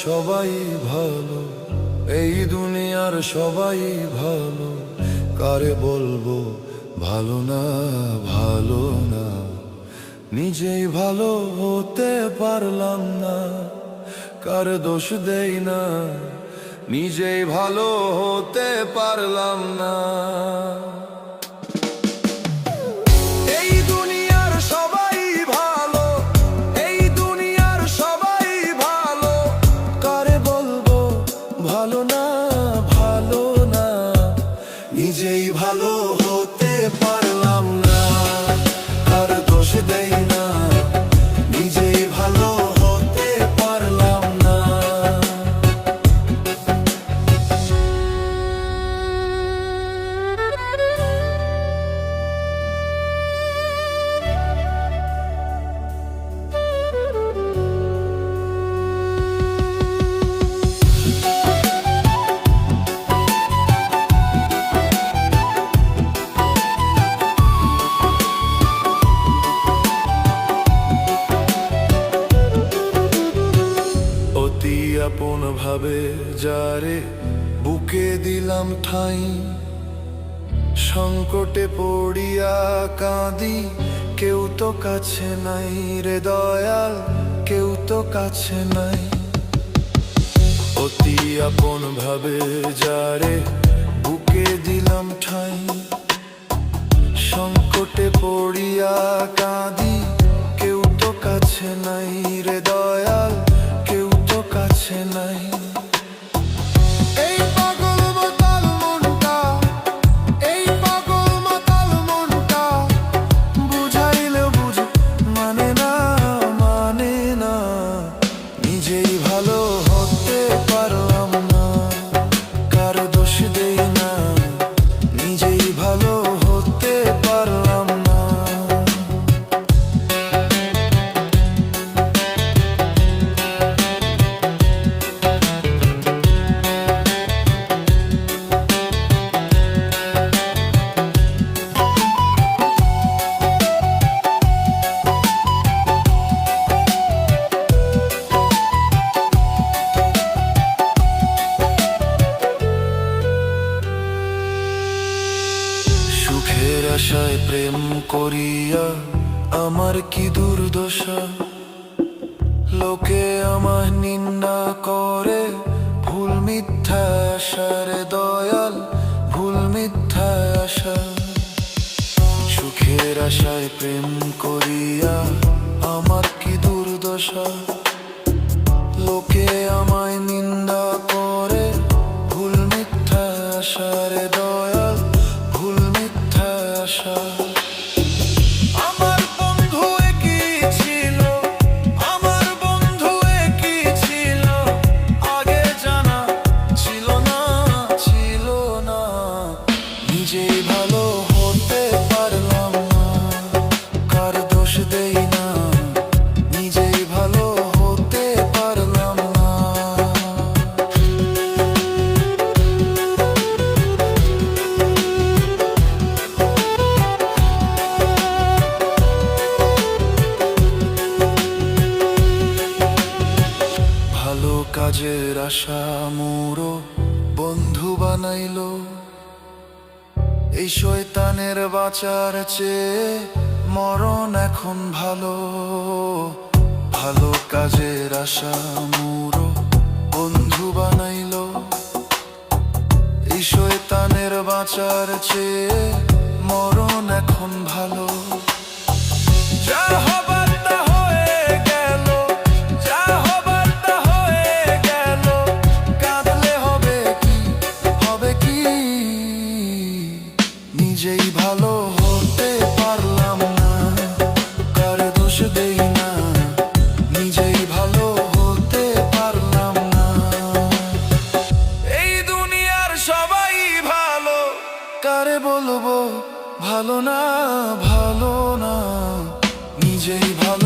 সবাই ভালো, এই দুনিয়ার সবাই ভালো, কারে বলবো ভালো না, ভালো না। নিজেই ভালো হতে পারলাম না, কার দোষ দেই না, নিজেই ভালো হতে পারলাম না। এই দুনিয়ার সবাই ভালো, এই দুনিয়ার সবাই ভালো, কারে বলবো ভালো না, ভালো না। নিজেই ভালো হতে পারলাম না, কার দোষ দেই না, নিজেই ভালো হতে পারলাম না। আপন ভাবে যারে বুকে দিলাম ঠাঁই, সংকটে পড়িয়া কাঁদি, কেউ তো কাছে নাই রে দয়াল, কেউ তো কাছে নাই। অতি আপন ভাবে যারে বুকে দিলাম ঠাঁই, সংকটে পড়িয়া কাঁদি, কেউ তো কাছে নাই রে দয়াল, কেউ তো কাছে নাই। এই পাগল মাতাল মনটা, এই পাগল মাতাল মনটা, বুঝাইলে বুঝ মানে না, মানে না। নিজেই ভালো হতে পারলাম না, কার দোষ দেই না, নিজেই ভালো হতে পারলাম না। সুখের আশায় প্রেম করিয়া আমার কি দুর্দশা, লোকে আমায় নিন্দা করে, ভুল মিথ্যা আশা রে দয়াল, ভুল মিথ্যা আশা। সুখের আশায় প্রেম করিয়া আমার কি দুর্দশা, লোকে আমায় নিন্দা করে, ভুল মিথ্যা আশা রে দয়াল, ভুল মিথ্যা আশা। আমার বন্ধু একই ছিল, আমার বন্ধু একই ছিল, আগে জানা ছিল না, ছিল না। নিজেই ভালো হতে পারলাম না, কার দোষ দেই না, নিজেই ভালো হতে পারলাম না। ভালো কাজের আশা মোরো বন্ধু বানাইলো, এই শয়তানের বাঁচার চেয়ে মরণ এখন ভালো। ভালো কাজের আশা মোরো বন্ধু বানাইলো, এই শয়তানের বাঁচার চেয়ে মরণ এখন ভালো। যা হবার তা হয়ে গেল, যা হবার তা হয়ে গেল, কাঁদলে হবে কি, হবে কি। নিজেই ভালো হতে পারলাম না, কার দোষ দেই না, নিজেই ভালো হতে পারলাম না। এই দুনিয়ার সবাই ভালো, কারে বলবো ভালো না, ভালো না। নিজেই ভালো